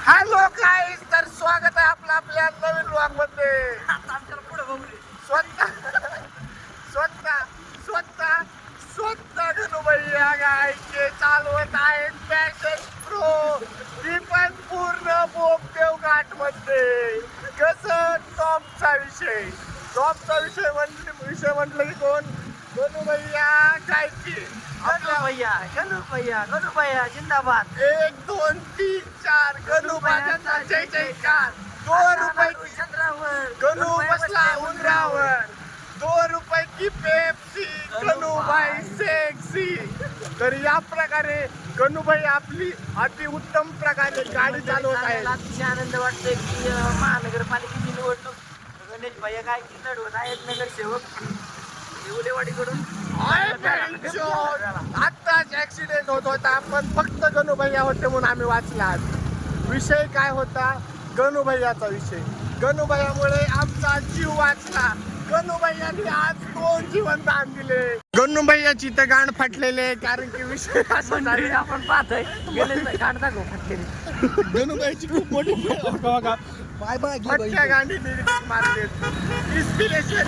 Hello गाईस, तर स्वागत आहे आपलं आपल्या नवीन ब्लॉग मध्ये. स्वतः स्वतः स्वतः स्वतः गणूभैया गायचे चालवत आहेत पॅशन प्रो. ती पण पूर्ण बोगदेव घाट मध्ये. कसं टॉपचा विषय म्हटलं की कोण? गणूभैया गायची. गणू भैया जिंदाबाद. 1 2 3 4 गणूबाजाचा जय जयकार. 2 रुपये चंद्रावर गणू बसला उंदरावर. 2 रुपये की पेप्सी गणूबाई सेक्सी. तर या प्रकारे गणूबाई आपली अति उत्तम प्रकारे गाडी चालवत आहेत. अतिशय आनंद वाटतोय की महानगरपालिकेची निवडणूक गणेश भैया काय की लढवत आहेत नगरसेवक येवलेवाडीकडून. आत्ताच ऍक्सिडेंट होत होता, पण फक्त गणूभैया होते म्हणून आम्ही वाचला. विषय काय होता? गणूभैयाचा विषय. गणूभैयामुळे आमचा जीव वाचला. गणूभैयाने आज 2 जीवन दान दिले. गणूभैयाची तर गाण फाटलेले आहे, कारण की विषय असा झाला. आपण पाहतोय गेले गाड दाखव फटकेने. गणूभैयाची खूप मोठी फटक्या गांडीने मारले. इन्स्पिरेशन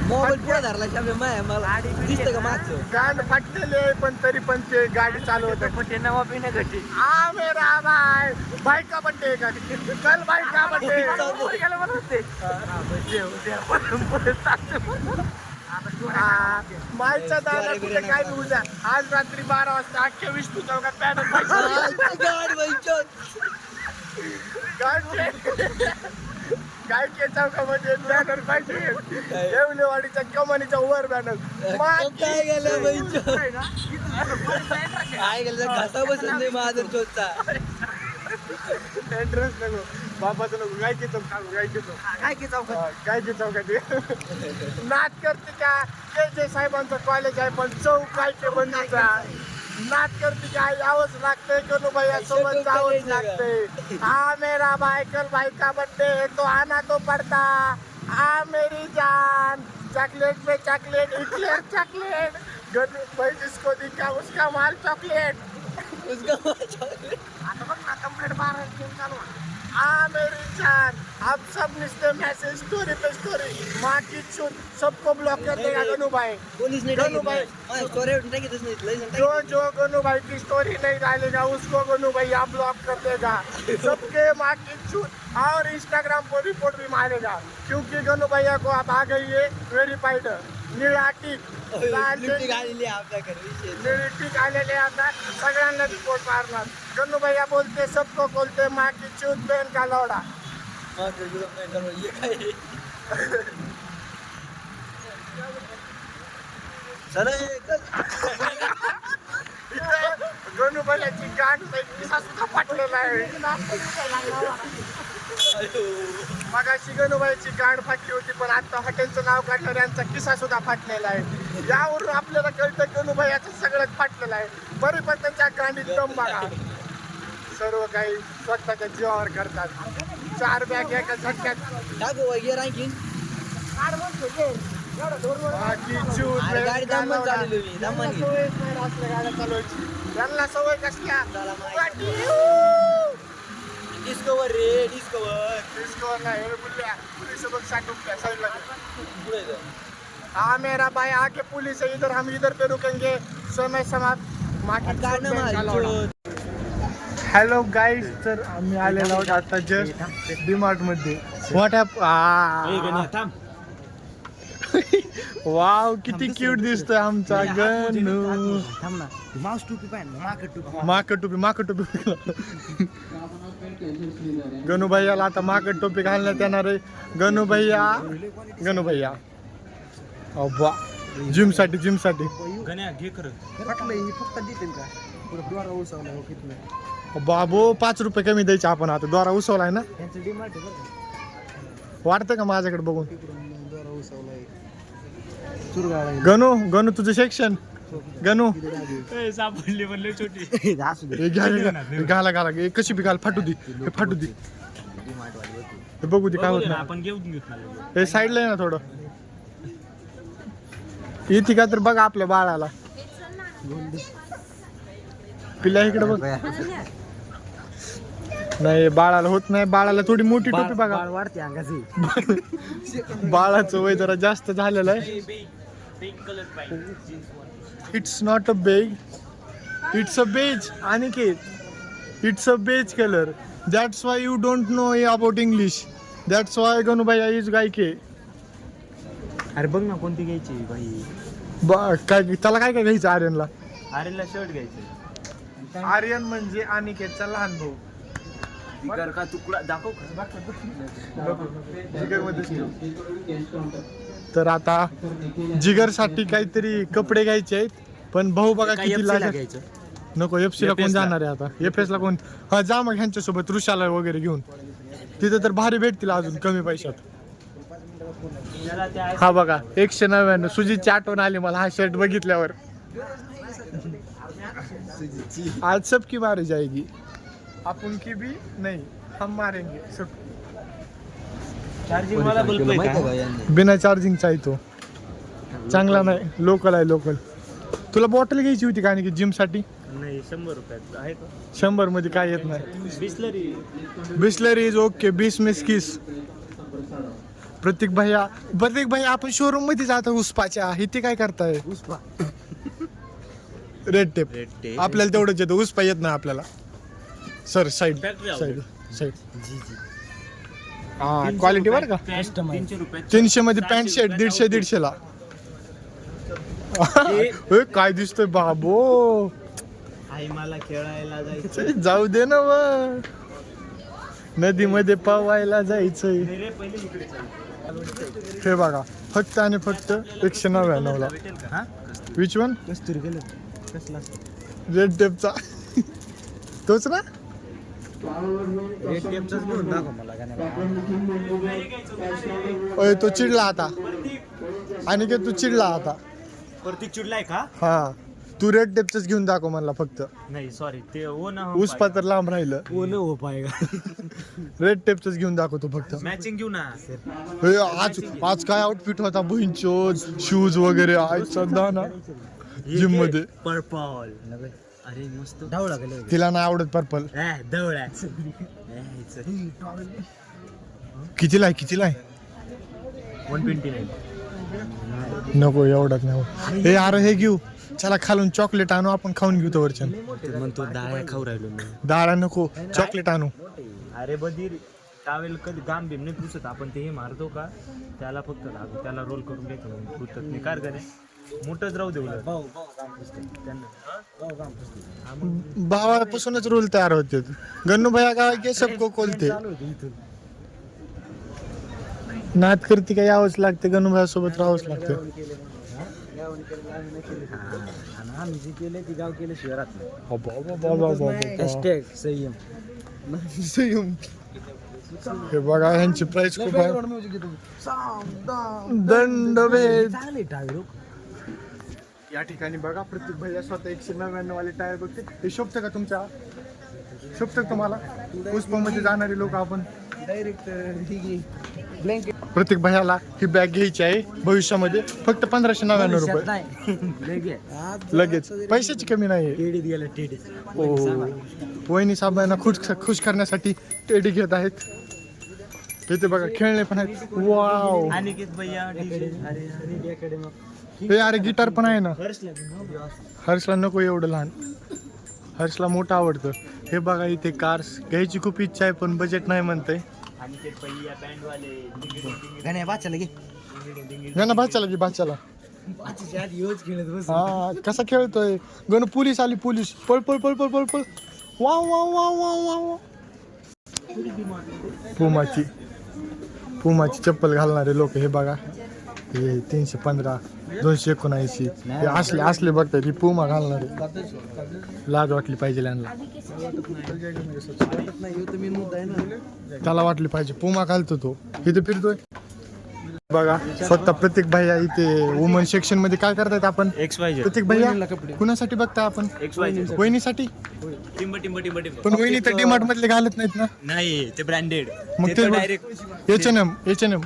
मोबाईल पुढे धरला शामे मला दिसतं का मागचं गांड फाटलेले, पण तरी पण ते गाडी चालवत पटे नवा पिणे घटी. आ मेरा भाई भाई का बर्थडे का कल भाई का बर्थडे. मायच्या दादा कुठे काय उद्या आज रात्री 12 वाजता अख्ख्या विष्णू चौकात पॅनल काय के चौकामध्ये बॅनर पाहिजे. येवलेवाडीच्या कमानीच्या वर बॅनर. काय गेलं काय गेलं घासा बसत नाही महादर चोचा एंट्रन्स नको बाबाचं नको. गायकी चौक सांगू. गायकी चौक गायकी चौकात नाच करते का? के साहेबांचं कॉलेज आहे, पण चौक गायके बंदूचा नाच करते का? यावंच लागतंय. गणूभैया सोबत जावंच लागतंय. हा मेरा भाई कल भाई का बर्थडे है तो आना तो पड़ता. आ मेरी जान चॉकलेट पे चॉकलेट इक्लेयर चॉकलेट. गणूभाई जिसको दिखा उसका माल चॉकलेट. आता बघ ना कंप्लीट 12 गेम चालू आहे. आ मेरी जान आप सब मिलते मैसेज स्टोरी पे स्टोरी. माँ की चूत सबको ब्लॉक कर देगा गणूभाई. पोलीस ने गणूभाई जो गणूभाई की स्टोरी नहीं डालेगा उसको गणूभाई आप ब्लॉक कर देगा. सबके माँ की चूत और इंस्टाग्राम पर रिपोर्ट भी मारेगा, क्योंकि गणू भैया को आप आ गई है वेरीफाइड निळा टिक आलेले आता सगळ्यांना रिपोर्ट मारणार. गणू भैया बोलते सबको बोलते माँ की चूत बहन का लौडा. गणू भैयाची गाठ पिसा सुद्धा फाटलेला आहे. मगाशी गणूबाईची गांड फाटली होती, पण आता हॉटेलचं नाव काढणार यांचा किस्सा सुद्धा फाटलेला आहे. यावरून आपल्याला कळतं गणूबाईचं सगळंच फाटलेलं आहे. बरी पण त्यांच्या गांडीत दम बघा. सर्व काही स्वतःच्या जीवावर करतात. 4 बॅग एका झटक्यात त्यांना सवय कसल्या डिस्कवर रे डिस्कवर नाही बुल्ल्या पुलिसोबत साठून साईडला. हाँ मेरा भाई आके पुलिस है इधर, हम इधर पे रुकेंगे. समय समाप्त. हॅलो गाईज, तर आम्ही आलेलो आहोत आता जस्ट डीमार्ट मध्ये. व्हॉट वाव किती क्यूट दिसतोय आमचा गणू. माकड टोपी गणू भैयाला आता माकड टोपी घालण्यात येणार आहे. गणू भैया अब्बा जिम साठी बाबू 5 रुपये कमी द्यायचे आपण. आता द्वारा उसवलाय ना. वाटतं का माझ्याकडे बघून? गणू तुझं सेक्शन. गणू सापडली म्हणले छोटी घाला कशी बी घाल. फाटू दे हे बघू दे काय होत. आपण घेऊन हे साईडला आहे ना थोडं. इथे का तर बघा आपल्या बाळाला. पिल्या इकडे बघ. नाही बाळाला होत नाही, बाळाला थोडी मोठी टोपी बघा. वाढते अंगाची. बाळाचं वय जरा जास्त झालेलं आहे. It's not a bag, it's a beige. Aniket, it's a beige colour. That's why you don't know about English. That's why Ganubai is गायके. अरे बघ ना कोणती घ्यायची भाई. काय त्याला काय काय घ्यायचं आर्यनला? आर्यनला शर्ट घ्यायचं. आर्यन म्हणजे अनिकेतचा लहान भाऊ. जिगर का तुकडा दाखव. तर आता जिगरसाठी काहीतरी कपडे घ्यायचे आहेत, पण भाऊ बघा किती घ्यायचं. नको. एफसी ला कोण जाणार आहे आता? एफएस ला कोण? हा जा मग ह्यांच्यासोबत ऋषाला वगैरे घेऊन. तिथे तर भारी भेटतील अजून कमी पैशात. हा बघा 199. सुजीतची आठवण आली मला हा शर्ट बघितल्यावर. आज सबकी मारी जाएगी, आपण की भी नहीं हम मारेंगे सब. चार्जिंग वाला बल्ब आहे का? बिना चार्जिंगचा आहे तो. चांगला नाही, लोकल आहे लोकल. तुला बॉटल घ्यायची होती का आणि जिम साठी? नाही 100 रुपयात आहे का? 100 मध्ये काय येत नाही. बिस्लरी. Bisleri is okay. 20 में किस. प्रत्येक भैया आपण शोरूम मध्ये जातो उस्पाच्या. इथे काय करताय? Red tape. आपल्याला तेवढंच येतं, उस्पा येत नाही आपल्याला. Sir side side side. हा क्वालिटी बरं का. 300 रुपये. 300 मध्ये पॅन्ट शर्ट 150 ला. काय दिसतोय बाबो. आई मला खेळायला जायचं. जाऊ दे ना व. नदीमध्ये पवायला जायचंय. हे बघा फक्त आणि फक्त 199 ला. Which one? कस्तुरी गेलं कसला रेड टेपचा. तोच ना. रेड टेपचाच घेऊन दाखव मला. ओय तो चिडला आता. आणि तू चिडला आता. परती चिडलाय का? हा तू रेड टेपच घेऊन दाखव मला फक्त. नाही सॉरी ते ओ ना. उस्पा तर लांब राहिलं. ओ न हो पाएगा. रेड टेपच घेऊन दाखवतो फक्त. मॅचिंग घेऊ ना. आज काय आउटफिट होता बहिणचोज. शूज वगैरे आज सध्या ना जिम मध्ये. पर्पल. अरे मस्त ढवळा गेलं. तिला नाही आवडत पर्पल. ढवळा. कितीला आहे? 129. नको एवढाच नाही. हे अरे हे घेऊ. चला खालून चॉकलेट आणू, आपण खाऊन घेऊ. तो वरच्या म्हणतो डाळ्या खाऊ राहिलो मी. डाळा नको, चॉकलेट आणू. अरे बधीर टावेल कधी गाम बिम नाही पुसत आपण. ते हे मारतो का त्याला फक्त लागू. त्याला रोल करून घ्यायचं पुसत नाही. कार करे मोठंच राहू दे. भावापासूनच रोल तयार होते. गन्नू भैया का के सबको खोलते. नाद करती का यावंच लागते. गन्नू भैया सोबत राहावंच लागतं. आम्ही जे केले ते गाव केलं शहरात. संयम. हे बघा ह्यांची प्राइस खूप आहे. दंडभेद. या ठिकाणी बघा प्रत्येक भैया स्वतः 199 वाले टायर बघते. हे शोभतं का तुमच्या? शोभतं का तुम्हाला? पुष्पामध्ये जाणारे लोक आपण डायरेक्ट प्रत्येक भैयाला ही बॅग घ्यायची आहे भविष्यामध्ये. फक्त 1599 रुपये लगेच. पैशाची कमी नाही. वहिनी साहेबांना खुश करण्यासाठी टेडी घेत आहेत. इथे बघा खेळणे पण आहेत. वाव. अनिकेत भैया. हे अरे गिटार पण आहे ना. हर्षला नको एवढं लहान. हर्षला मोठं आवडतं. हे बघा इथे कार्स घ्यायची खूप इच्छा आहे पण बजेट नाही म्हणतंय. गाण्या वाचायला घे. गाणं भाच्याला की भाच्याला. हा कसा खेळतोय. गणू पोलीस आली. पोलीस पळ पळ पळ पळ पळ पळ. Wow wow wow wow wow. पुमाची चप्पल घालणारे लोक हे बघा. हे 315 279 हे असले बघतात. ही पुमा घालणारे. लाज वाटली पाहिजे यांना. त्याला वाटली पाहिजे. पुमा घालतो तो. इथे फिरतोय बघा. स्वतः प्रत्येक भैया इथे वुमन सेक्शन मध्ये काय करतात आपण. प्रत्येक भैया कुणासाठी बघताय आपण? वहिनीसाठी. पण वहिनी तर डीमार्ट मधले घालत नाहीत ना. नाही ते ब्रँडेड. मग ते direct H&M.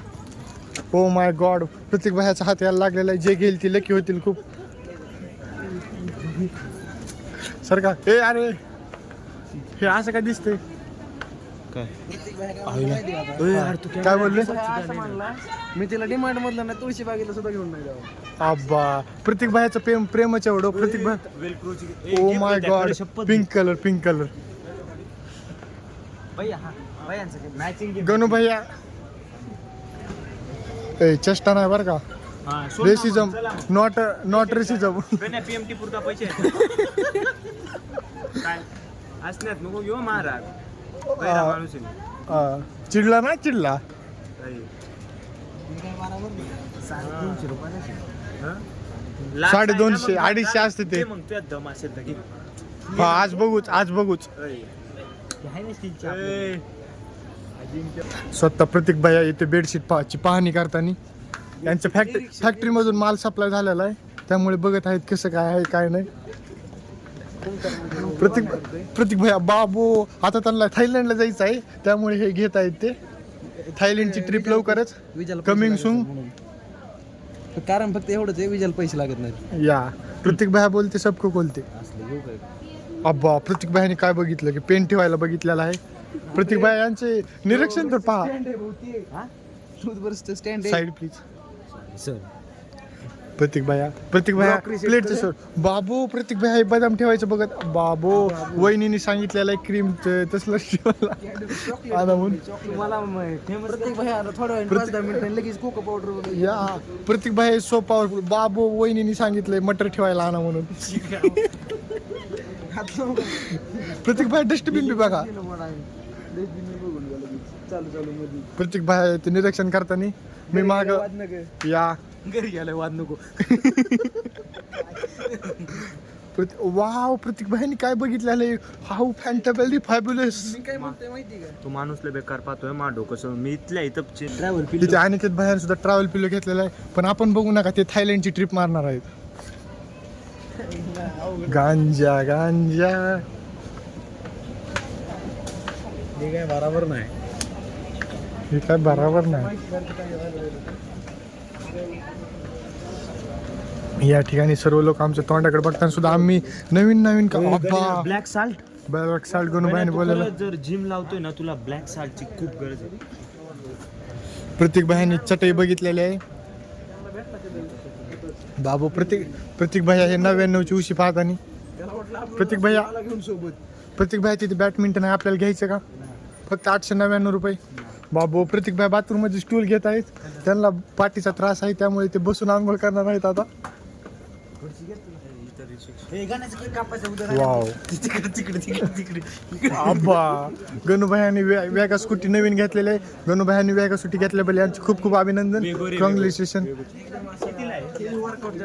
Oh my God. प्रत्येक भैयाचा हात यायला लागलेला आहे. जे घेईल ती लकी होतील खूप. सर का ए अरे हे असं काय दिसतंय काय काय बोलले मी तिला डिमांड मधलं ना तुळशी बागेला सुद्धा घेऊन नाही जाऊ. अब्बा प्रतीक भाईचं प्रेमाचं एवढं प्रतीक भाई oh my God pink colour Ganu भैया ए चेष्टा नाही बरं का रेसिझम नॉट रेसिझम पीएमटी पुरता पैसे काय असण्यात नको घेऊ महाराज पहिला माणूस आहे. चिडला ना चिडला काही. हा? 250 250 असते ते ते मग तुझ्या दम असेल तर घे. हा आज बघूच ए, स्वतः प्रतीक भाई इथे बेडशीट ची पाहणी करताना यांच्या फॅक्टरी मधून माल सप्लाय झालेला आहे त्यामुळे बघत आहेत कसं काय आहे काय नाही. प्रतीक भैया बाबू आता त्यांना थायलंडला जायचं आहे त्यामुळे हे घेत आहेत ते थायलंडची ट्रिप लवकरच कमिंग सून. कारण फक्त एवढंच आहे, विजाला पैसे लागत नाहीत. या प्रतीक भाई बोलते सबको बोलते. अब्बा प्रतीक भाईने काय बघितलं की पेन ठेवायला बघितलेला आहे. प्रतीक भाई यांचे निरीक्षण तर पहा स्टँड साईड प्लीज. सर प्रतीक भाया प्लेटचे सर बाबू प्रतीक भाई बदाम ठेवायचं बघत बाबू वहिनीने सांगितलेलं आहे क्रीम तसलं ठेवायला मला प्रत्येक भाई आता थोड्या वेळ 5-10 मिनिटांनी लगेच कोको पावडर वगैरे. या प्रतीक भाई सो पॉवरफुल बाबू वहिनीने सांगितलंय मटर ठेवायला आणा म्हणून. प्रतीक भाई डस्टबिन बी बघा. प्रतीक भाई ते निरीक्षण करताना मी माग या घरी गेलाय वाद नको. वाव प्रतीक भाईने काय बघितलेलं आहे हाऊ फॅन्टेबली फॅब्युलस. मी काय म्हणतोय माहिती का, तू माणूसला बेकार पाहतोय मा डोकं मी इथल्या इथं ट्रॅव्हल तिथे अनिकेत बाहेर सुद्धा ट्रॅव्हल पिलो घेतलेला आहे पण आपण बघू नका ते थायलंडची ट्रिप मारणार आहेत. गांजा हे काय बरोबर नाही. हे काय बरोबर नाही. या ठिकाणी सर्व लोक आमच्या तोंडाकडे बघताना सुद्धा आम्ही नवीन black salt black salt Ganu भाईने बोललेलं. जर जिम लावतोय ना तुला ब्लॅक साल्टची खूप गरज आहे. प्रतीक भाईने चटई बघितलेली आहे. बाबू प्रतीक भाई हे 99ची उशी पाहताना प्रतीक भाई तिथे बॅडमिंटन आहे आपल्याला घ्यायचं का फक्त 899 रुपये. बाबू प्रतीक भाई बाथरूम मध्ये स्टूल घेत आहेत त्यांना पाठीचा त्रास आहे त्यामुळे ते बसून आंघोळ करणार आहेत आता. वाव अब्बा गणूभाईंनी वेगा स्कूटी नवीन घेतलेली आहे. गणूभाईंनी वेगा स्कूटी घेतल्याबद्दल यांचे खूप अभिनंदन कॉंग्रॅच्युलेशन.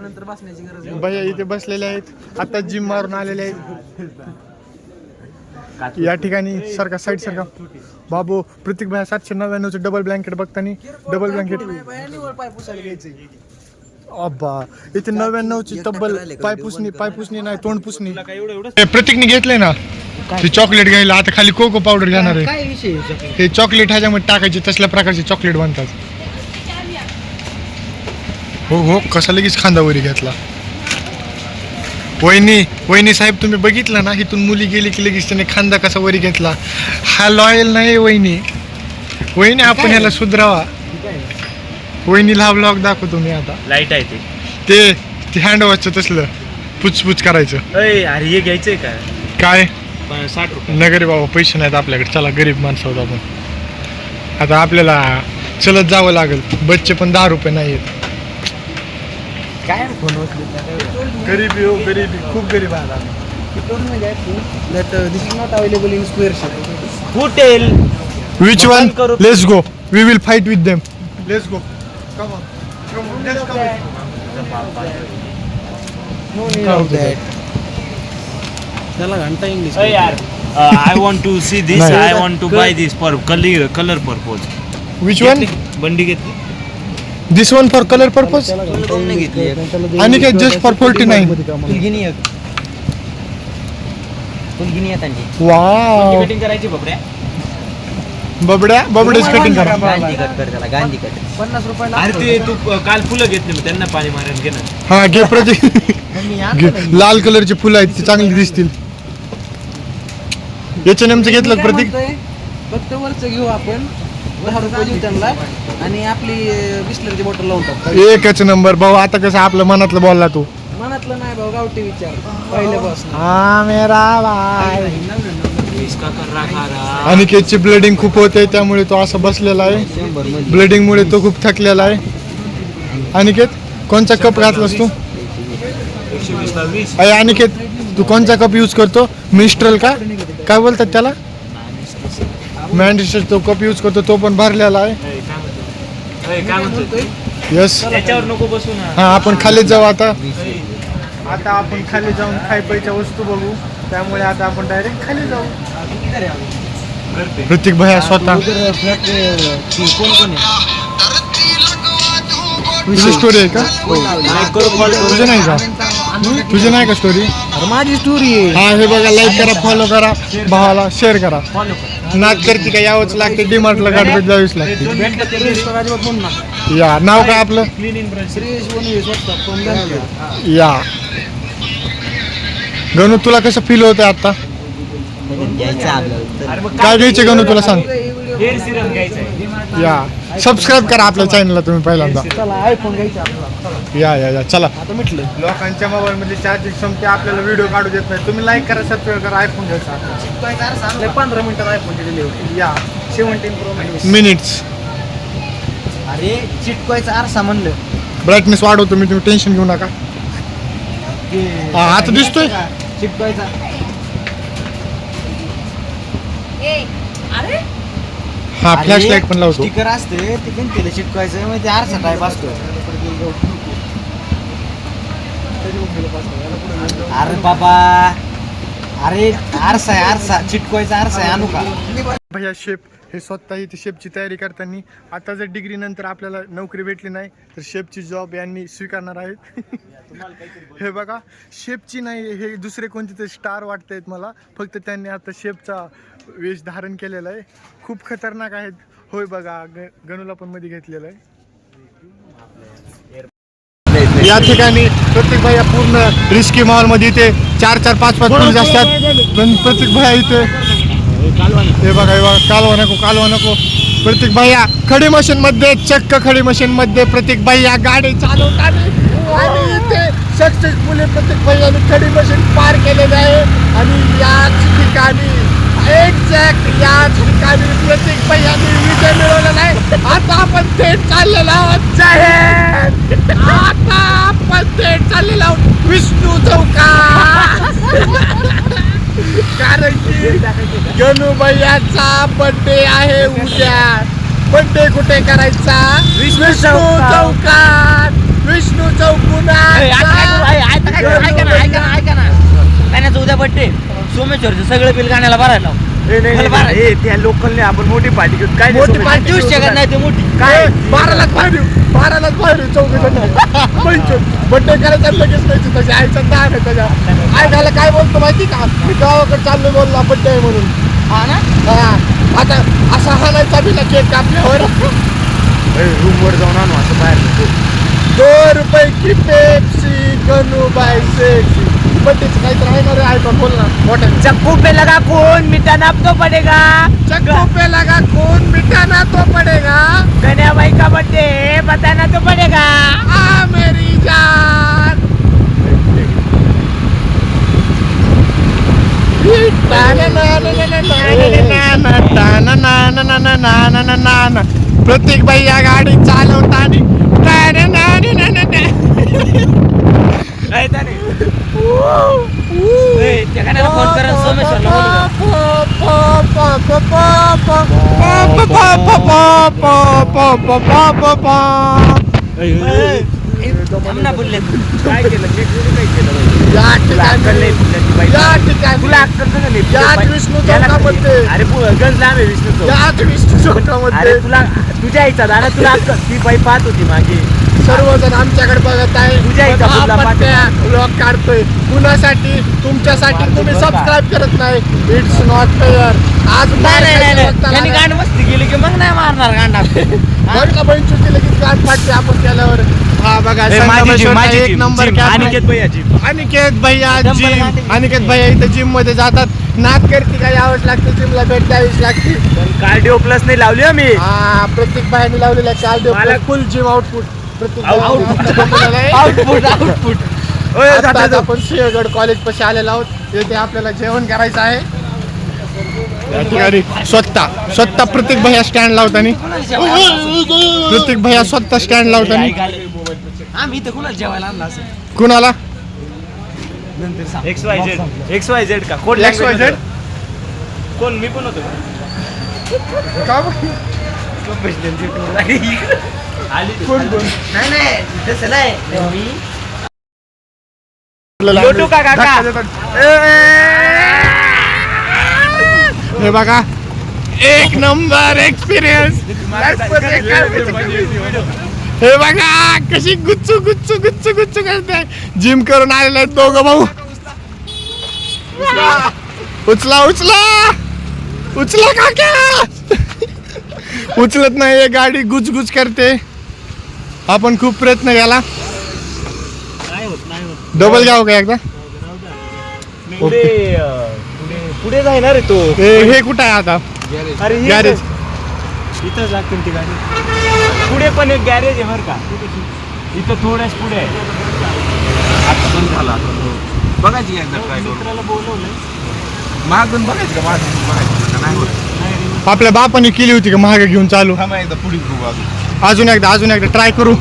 नंतर बसण्याची गरज आहे. भैया इथे बसलेले आहेत आता जिम मारून आलेले आहेत. या ठिकाणी सारखा बाबू प्रतीक भाई 799चं डबल ब्लँकेट बघतानी डबल ब्लँकेट पाय पुसायला घ्यायचंय. अब्बा इथे 99ची तब्बल पायपुसणी नाही तोंड पुसणी. काय एवढं प्रतीकने घेतलंय ना ते चॉकलेट घ्यायला आता खाली कोको पावडर घेणार आहे. काय विषय हे चॉकलेट ह्याच्यामध्ये टाकायचे तसल्या प्रकारचे चॉकलेट बनतात. हो कसा लगेच खांदावरी घेतला. वहिनी साहेब तुम्ही बघितलं ना इथून मुली गेली की लगेच त्याने खांदा कसा वरी घेतला. हा लॉयल नाही वहिनी आपण ह्याला सुधरावा. वहिनीला हा ब्लॉग दाखवतो मी आता. लाईट आहे ते हँडवॉचचं तसलं पुचपुच करायचं. अरे हे घ्यायचंय का काय 60 रुपये. नगरे बाबा पैसे नाहीत आपल्याकडे. चला गरीब माणसं आहोत आपण. आता आपल्याला चलत जावं लागेल. बच्चे पण 10 रुपये नाही आहेत. काय फोन गरीबी खूप गरीब आहे. This is not available in square shape. Hotel Which one? करू. Let's go. We will fight with them. Let's go. Come on. Let's come. No need of that. त्याला घंटा इंग्लिश. यार I want to see this. नाही. I want to buy this for color purpose. Which one? बंडी घेतली. This one for color purpose? दोन घेतली. आणि काय just for 49? फुलगिनी आहे त्यांची. Wow. कटिंग करायची बकऱ्या. बबडेच कटिंग करा. गांधी कट कर त्याला. गांधी कट 50 रुपयाला. अरे ते तू काल फुलं घेतली मग त्यांना पाणी मारायला घे ना. हा घे प्रतीक. लाल कलरची फुलं आहेत ती चांगली दिसतील. H&Mचं घेतलं प्रतीक फक्त वरचं घेऊ आपण 10 रुपये देऊ त्यांना आणि आपली बिस्लरीची बॉटल लावून टाकू. एकच नंबर भाऊ. आता कसं आपलं मनातलं बोलला तू. मनातलं नाही भाऊ, गावठी विचार पहिल्यापासून. हा मेरा भाई. अनिकेतची ब्लडिंग खूप होते त्यामुळे तो असं बसलेला आहे. ब्लडिंग मुळे तो खूप थकलेला आहे. अनिकेत कोणचा कप घातलास तू? अरे अनिकेत तू कोणचा कप यूज करतो? मिस्ट्रल का काय बोलतात त्याला? मॅन्डिस्टर तो कप यूज करतो, तो पण भरलेला आहे. यस त्याच्यावर नको बसू ना. हा आपण खाली जाऊ आता आपण खाली जाऊन खाय प्यायच्या वस्तू बघू. त्यामुळे आता आपण डायरेक्ट खाली जाऊ. प्रतीक भैया स्वतः तुझी स्टोरी आहे का? तुझी नाही का? तुझी नाही का स्टोरी? माझी स्टोरी आहे. हा हे बघा, लाईक करा, फॉलो करा, भावाला शेअर करा. नाच करते का यावंच लागते. डीमार्टला गाडीत जावीच लागते. या नाव काय आपलं? या गणू तुला कसं फील होतं आता? काय घ्यायचे गणू तुला सांग. हेअर सिरम घ्यायचं. या सबस्क्राईब करा आपल्या चॅनलला तुम्ही पहिल्यांदा. आयफोन घ्यायचा. या चला. आता म्हटलं लोकांच्या मोबाईल मध्ये चार्जिंग संपते, आपल्याला व्हिडिओ काढू देत नाही. तुम्ही लाईक करा, सबस्क्राईब करा, आयफोन घ्यायचा. 15 मिनिटात आयफोनची डिलिव्हरी. या 17 Pro Max. मिनिट्स. अरे चिटकवायचा आरसा म्हणलं. ब्राईटनेस वाढवतो मी, तुम्ही टेन्शन घेऊ नका. हा आता दिसतोय. चिटकवायचा. हा फ्लॅश लाईट पण लावतो. स्टिकर असते ते पण चिटकवायचं, म्हणजे आरसा टाईप असतो. अरे बाबा, अरे आरसा आहे, आरसा चिटकवायचा आरसा आहे. आणू का भैया शेफ हे स्वतः इथे शेफची तयारी करताना. आता जर डिग्री नंतर आपल्याला नोकरी भेटली नाही तर शेफची जॉब यांनी स्वीकारणार आहेत. हे बघा, शेफची नाही, हे दुसरे कोणते तरी स्टार वाटत आहेत मला. फक्त त्यांनी आता शेफचा वेश धारण केलेला आहे. खूप खतरनाक आहेत. होय बघा, गणूला पण मध्ये घेतलेलं आहे. या ठिकाणी प्रत्येक भैया पूर्ण रिस्की मॉल मध्ये इथे 4-4, 5-5 पोलीस असतात. पण प्रत्येक भैया इथे हे बघा कालवा नको. प्रत्येक भैया खडी मशीन मध्ये, चक्क खडी मशीन मध्ये प्रत्येक भैया गाडी चालवतात. आणि इथे सक्सेसफुली प्रत्येक भैयाने खडी मशीन पार केलेली आहे. आणि याच ठिकाणी एक्झॅक्ट याच ठिकाणी प्रत्येक भैयाने विजय मिळवलेला आहे. आता आपण थेट चाललेलो आहोत. जय हिंद. आता आपण थेट चाललेलो आहोत विष्णू चौकात. कारण की गणू भैयाचा बर्थडे आहे उद्या. बर्थडे कुठे करायचा? विष्णू चौकात. विष्णू चौकून ऐका ना गाण्याचं उद्या बड्डे. सोमेश्वरचं सगळं बिल गाण्याला भरायला. त्या लोकलने आपण मोठी पार्टी घेऊ. काय मोठी पार्टी देऊ शकत नाही ते मोठी. काय 12 लाख बाहेर चौकून बर्थडे करायचा लगेच नाही. त्याच्या आईचा दाग आहे त्याच्या. काय झालं काय बोलतो माहिती का? मी गावाकडे चाललो बोलला बड्डे आहे म्हणून. हा ना. हा आता असा हाणायचा बिना केक कापल्यावर. रूमवर जाऊन आणू असं बाहेर. 2 रुपये की पेप्सी गणू बाय सेक्सी. बड्डेचं काहीतरी आहे ना रे. आयटम बोल ना मोठ्या. चक्कू पे लगा खून मिटाना तो पडेगा. चक्कू पे लगा खून मिटाना तो पडेगा. गण्या भाई का बर्थडे बताना तो पडेगा. आ मेरी जान. प्रत्येक बाई या गाडी चालवताना फोन करा सोमेश्वरला. बोलले काय केलं? या ठिकाणी विष्णू चौकामध्ये. अरे गंज लांब आहे विष्णू चौक. याच विष्णू चौकामध्ये अरे तुला तुझ्या आईचा दादा तुला ती बाई पाहत होती मागे. सर्वजण आमच्याकडे बघत आहे. तुझ्या इथं कुठला ब्लॉग काढतोय कुणासाठी? तुमच्यासाठी. तुम्ही सबस्क्राईब करत नाही. It's not fair. आज त्यांनी गांड मस्ती केली की मग नाही मारणार गांडा. बंचू केलं की गाठ फाटते आपण केल्यावर. हा बघा माझी संगमेश्वरचा एक नंबर कॅप अनिकेत भैया जिम अनिकेत भैया इथं जिम मध्ये जातात. नाद करते का यावंच लागते, जिमला भेट द्यावीच लागते. कार्डिओ प्लस नाही लावली आम्ही. हा प्रत्येक बाहेरने लावलेला कार्डिओ फुल जिम आउटपुट प्रत्येक आउटपुट आता आपण सिंहगड कॉलेज पाशी आलेलो आहोत. येथे आपल्याला जेवण करायचं आहे. या ठिकाणी स्वतः प्रत्येक भैया स्टँड लावतानी स्वतः स्टँड लावतानी आम्ही इथं कुणाला जेवायला आणला असेल कुणाला XYZ का कोण XYZ? कोण मी पण होतो का कोण नाही तसं नाही मी लोटू का काका? हे बघा एक नंबर एक्सपिरियन्स. हे बघा कशी गुच्चू करते. जिम करून आलेले आहेत दोघं भाऊ. उचला काका. उचलत नाही, गाडी गुच करते. आपण खूप प्रयत्न केला. डबल घ्यावं का एकदा? पुढे जाणार आहे तो. हे कुठं आहे आता? अरे गॅरेज इथं जाते ती गाडी. पुढे पण एक गॅरेज आहे बरं का, इथं थोड्याच पुढे आहे. आता पण झाला बघायची एकदा ट्राय करून. मित्राला बोलवलंय. मागून बघायचं का बघायचं नाही होत. आपल्या बापाने केली होती का महाग घेऊन चालू? थांबा एकदा पुढे बघू अजून एकदा ट्राय करू.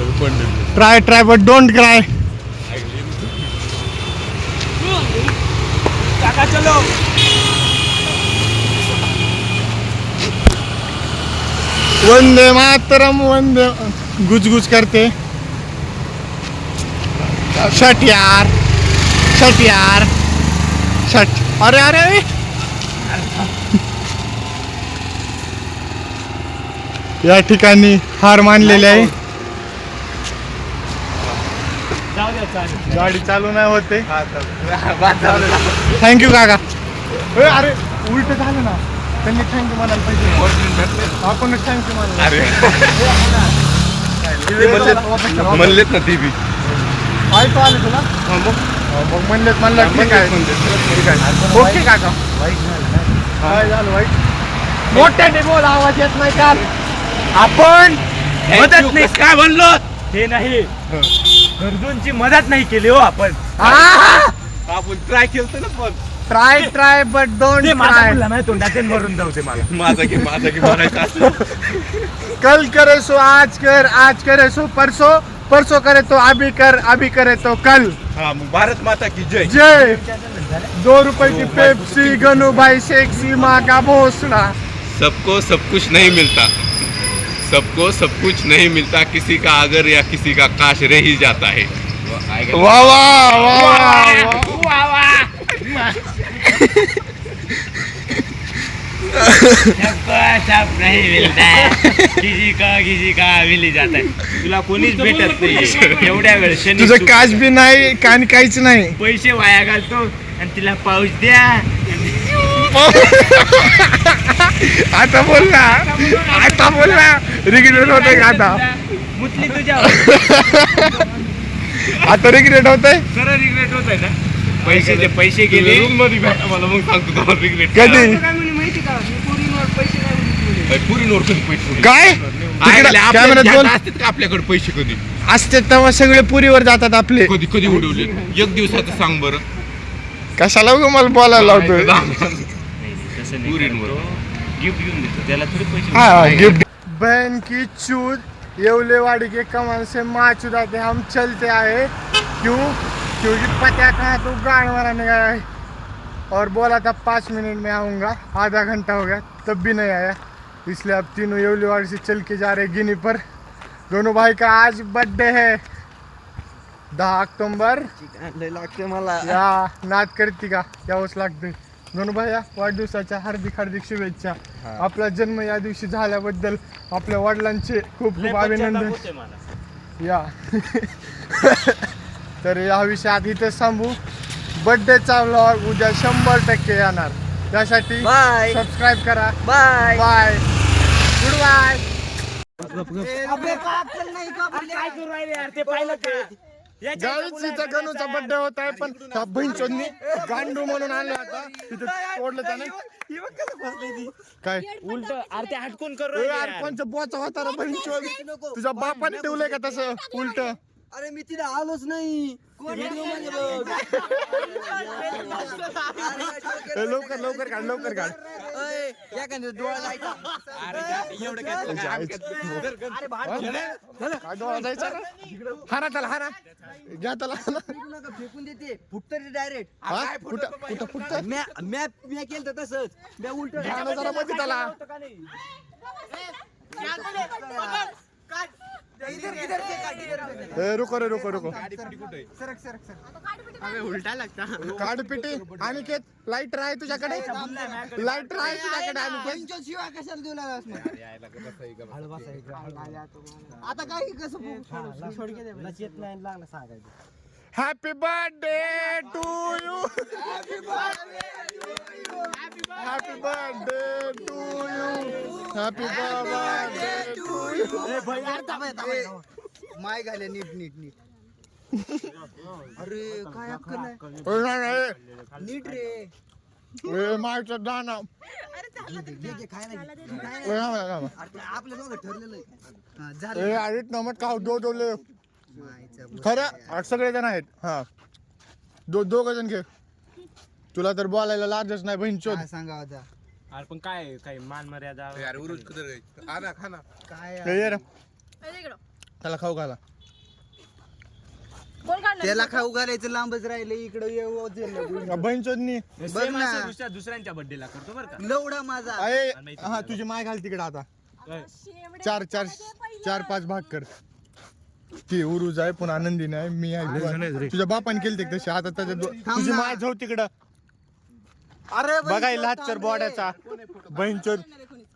Try but don't cry. काका चलो. वंदे मातरम वंदे. गुजगुज करते. शट यार. अरे या ठिकाणी हार मानलेली आहे. जाऊ द्या चालेल. गाडी चालू नाही होते. थँक्यू काका. अरे उलट झालं ना, त्यांनी थँक्यू म्हणायला पाहिजे. आपणच थँक्यू म्हणलेत ना ती बी ऐकू आले तुला? मग म्हणलं ठीक आहे. ओके काका. काय झालं वाईट? मोठ्याने बोल, आवाज येत नाही का? आपण मदत नाही काय म्हणलो हे नाही, गरजूंची मदत नाही केली हो आपण. आपण ट्राय केलं ना पण ट्राय बट डोंट ट्राय. तोंडाचे भरून जाऊ दे मला. माझा की म्हणायचं असं. कल करे सो आज करे सो परसों करे तो अभी करे तो कल. हा मग भारत माता की जय. 2 रुपए की पेप्सी, गनू भाई सेक्सी, माँ का भोसड़ा. सबको सब कुछ नहीं मिलता, किसी का अगर या किसी का काश रह ही जाता है. वाह वाह. सब नहीं मिलता है, किसी का मिल जाता है. तुला कोणीच भेटत नाही एवढ्या वेळ. तुझं काच बी नाही काहीच नाही. पैसे वाया घालतो आणि तिला पाऊस द्या. आता बोल ना रिग्रेट होतंय का आता? मुतली तुझ्या आता रिग्रेट होतंय. खरं रिग्रेट होत आहे ना. पैसे गेले रूम मध्ये भेटा मला, मग सांगतो तुम्हाला रिग्रेट. कधी माहिती का, मी पुरीवर पैसे नाही. पुरीवर कधी पैसे काय कॅमेऱ्यात बोल. असतात का आपल्याकडे पैसे कधी असते तेव्हा सगळे पुरीवर जातात आपले. कधी उडवले एक दिवसाचं सांग बरं. कशाला उगा मला बोलायला लावतोय? पुरींवर गिफ्ट घेऊन देतो त्याला थोडे पैसे. हाँ गिफ्ट. बहन की चूत, येवलेवाड़ी के कमान से माँ चुराते हम चलते आए. क्योंकि पता कहाँ तो गाड़ मारने गया है और बोला था 5 मिनट में आऊँगा. आधा घंटा हो गया तब भी नहीं आया. इसलिए अब तीनों येवलेवाड़ी से चल के जा रहे गिनी पर. दोनों भाई का आज बर्थडे है 10 ऑक्टोबर. लागते मला. या नाद करती का यावंच लागते. गणू भैया वाढदिवसाच्या हार्दिक शुभेच्छा. आपला जन्म या दिवशी झाल्याबद्दल आपल्या वडिलांचे खूप अभिनंदन. या तर या विषयात इथेच थांबू. बर्थडेचा व्लॉग उद्या 100% येणार. त्यासाठी सबस्क्राईब करा. Bye good bye. काय करू राहिले यार ते पाहिलं का गाईच इथं गणूचा बर्थडे होत आहे पण त्या बहिणचोदनी गांडू म्हणून आणलं आता तिथं तोडलं त्याने काय उलट अरे ते हटकून करू ए, राहिले यार यार. कोणचं बोचा होता रे बहिणचोद तुझ्या बापाने ठेवलंय का तसं उलट अरे मी तिथे आलोच नाही लवकर लवकर काढ लवकर काढ काय डोळा जायचा रे? हाना त्याला हाना घ्या त्याला हाना. फेकून देते फुटतं डायरेक्ट हा? कुठं कुठं फुटतं? म्या केलं तसंच म्या उलट घ्या ना जरा मध्ये त्याला ए, रुको रे रुको रुको काडपिटी अनिकेत लाईटर आहे तुझ्याकडे लाईटर आहे तुझ्याकडे अनिकेत शिवाय कशाला देऊ लागलास आता काय कसं happy birthday to you happy birthday to you happy birthday to you my घाल्या नीट नीट नीट अरे काय अक्कल नाही नीट रे मायचं दाना आपल्या दोघं ठरलेलं आहे झालं आदित नमत का दो दोले खरं सगळे जण आहेत हा दोघ जण घे तुला तर बोलायला लाजच नाही बहीण चोद सांगा आता अरे पण काय काय मान मर्यादा काय ये रे. त्याला खाऊ घाला त्याला खाऊ घालायचं लांबच राहिले इकडं बहीण चोदनी बघ ना दुसऱ्यांच्या बर्थडेला करतो बरं का लवडा माझा हा तुझी माय घाल तिकडे आता चार पाच भाग कर ती उरुज आहे पुन्हा आनंदीने आहे मी आहे तुझ्या बापाने केली तशी आता त्याच्या तुझी माय जाऊ तिकडं अरे बघाय लाचर बोड्याचा बहीणचोद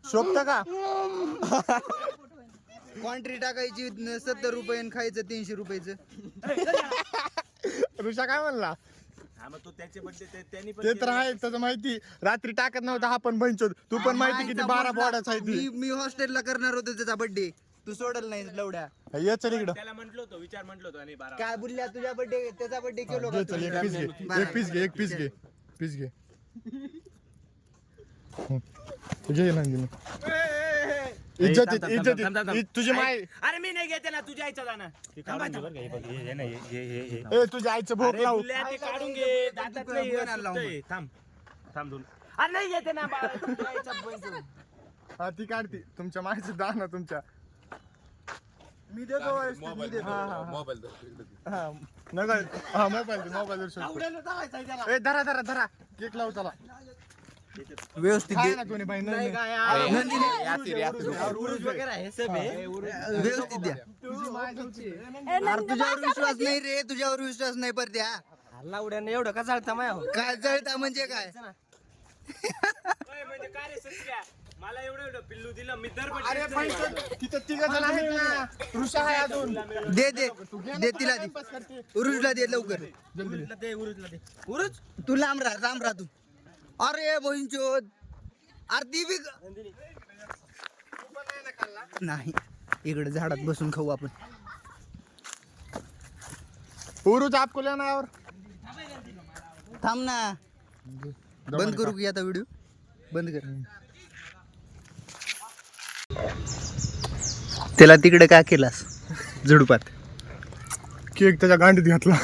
शोभत का क्वांट्री टाकायची 70 रुपये आणि खायचं 300 रुपयाचं ऋषा काय म्हणला हा मग तो त्याचे बर्थडे त्यांनी पण ते तर आहे त्याचं माहिती रात्री टाकत नव्हता हा पण बहीणचोद तू पण माहिती किती 12 बोड्याचा आहे ती मी हॉस्टेलला करणार होतो त्याचा बर्थडे तू सोडल नाही लवड्या ये चल इकडं त्याला म्हटलो होतो विचार म्हटलो होतो आणि 12 काय बोलल्या तुझ्या बर्थडे त्याचा बर्थडे केलो घे चल एक पीस घे पीस घे घे नंदिनी इज्जत तुझी माय अरे मी नाही घेते ना तुझ्या आईचा जाना ते काढून घे बरं का, हे बघ, हे ना, हे. ए तुझ्या आईचं भोक अरे लावू बुल्या, ते काढून घे दातात नाही कोणाला लावू सुटतंय. थांब दोन अरे नाही घेते ना बाळा, तुझ्या आईचा बनतो. हा ती काढती तुमच्या मायचं दाना तुमच्या मी देतो हा नका हा मोबाईल ए धरा केक लावू चला व्यवस्थित काय ना कोणी बाई नंदिनी. व्यवस्थित द्या अरे तुझ्यावर विश्वास नाही रे तुझ्यावर विश्वास नाही पर द्या लावड्याने एवढं का चालता माया काय जळता म्हणजे काय ओय, म्हणजे काय रे सत्या मला एवढं पिल्लू दिलं मी दर अरे पण तिथं तिघ जण आहेत ना ऋषा आहे अजून दे तिला दे उरुजला दे लवकर उरुज तू लांब राहा तू अरे बहिणचोद आरती बी नाही इकडे झाडात बसून खाऊ आपण उरुज आपको लेना और थांब ना बंद करू की आता व्हिडिओ बंद कर त्याला तिकडे का केलास झुडपात केक त्याच्या गांडीत घातला